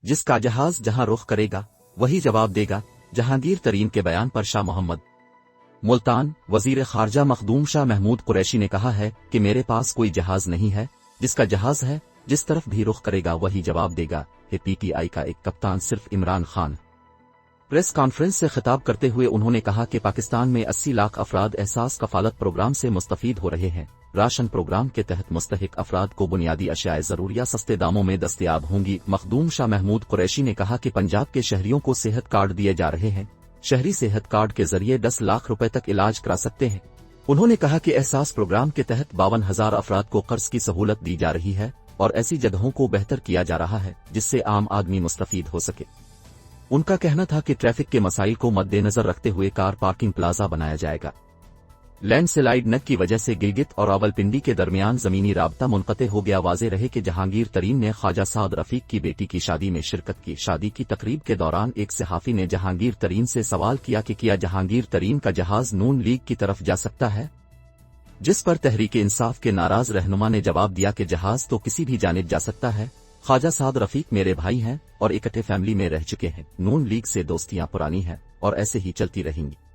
جس کا جہاز جہاں رخ کرے گا وہی جواب دے گا۔ جہانگیر ترین کے بیان پر شاہ محمد ملتان وزیر خارجہ مخدوم شاہ محمود قریشی نے کہا ہے کہ میرے پاس کوئی جہاز نہیں ہے، جس کا جہاز ہے جس طرف بھی رخ کرے گا وہی جواب دے گا۔ پی ٹی آئی کا ایک کپتان صرف عمران خان۔ پریس کانفرنس سے خطاب کرتے ہوئے انہوں نے کہا کہ پاکستان میں 80 لاکھ افراد احساس کفالت پروگرام سے مستفید ہو رہے ہیں۔ راشن پروگرام کے تحت مستحق افراد کو بنیادی اشیاء ضروریہ سستے داموں میں دستیاب ہوں گی۔ مخدوم شاہ محمود قریشی نے کہا کہ پنجاب کے شہریوں کو صحت کارڈ دیے جا رہے ہیں، شہری صحت کارڈ کے ذریعے 10 لاکھ روپے تک علاج کرا سکتے ہیں۔ انہوں نے کہا کہ احساس پروگرام کے تحت 52,000 افراد کو قرض کی سہولت دی جا رہی ہے اور ایسی جگہوں کو بہتر کیا جا رہا ہے جس سے عام آدمی مستفید ہو سکے۔ ان کا کہنا تھا کہ ٹریفک کے مسائل کو مد نظر رکھتے ہوئے کار پارکنگ پلازا بنایا جائے گا۔ لینڈ سلائیڈ نگ کی وجہ سے گلگت اور راولپنڈی کے درمیان زمینی رابطہ منقطع ہو گیا۔ واضح رہے کہ جہانگیر ترین نے خواجہ سعد رفیق کی بیٹی کی شادی میں شرکت کی۔ شادی کی تقریب کے دوران ایک صحافی نے جہانگیر ترین سے سوال کیا کہ کیا جہانگیر ترین کا جہاز نون لیگ کی طرف جا سکتا ہے، جس پر تحریک انصاف کے ناراض رہنما نے جواب دیا کہ جہاز تو کسی بھی جانب جا سکتا ہے۔ خواجہ سعد رفیق میرے بھائی ہیں اور اکٹھے فیملی میں رہ چکے ہیں۔ نون لیگ سے دوستیاں پرانی ہیں اور ایسے ہی چلتی رہیں گی۔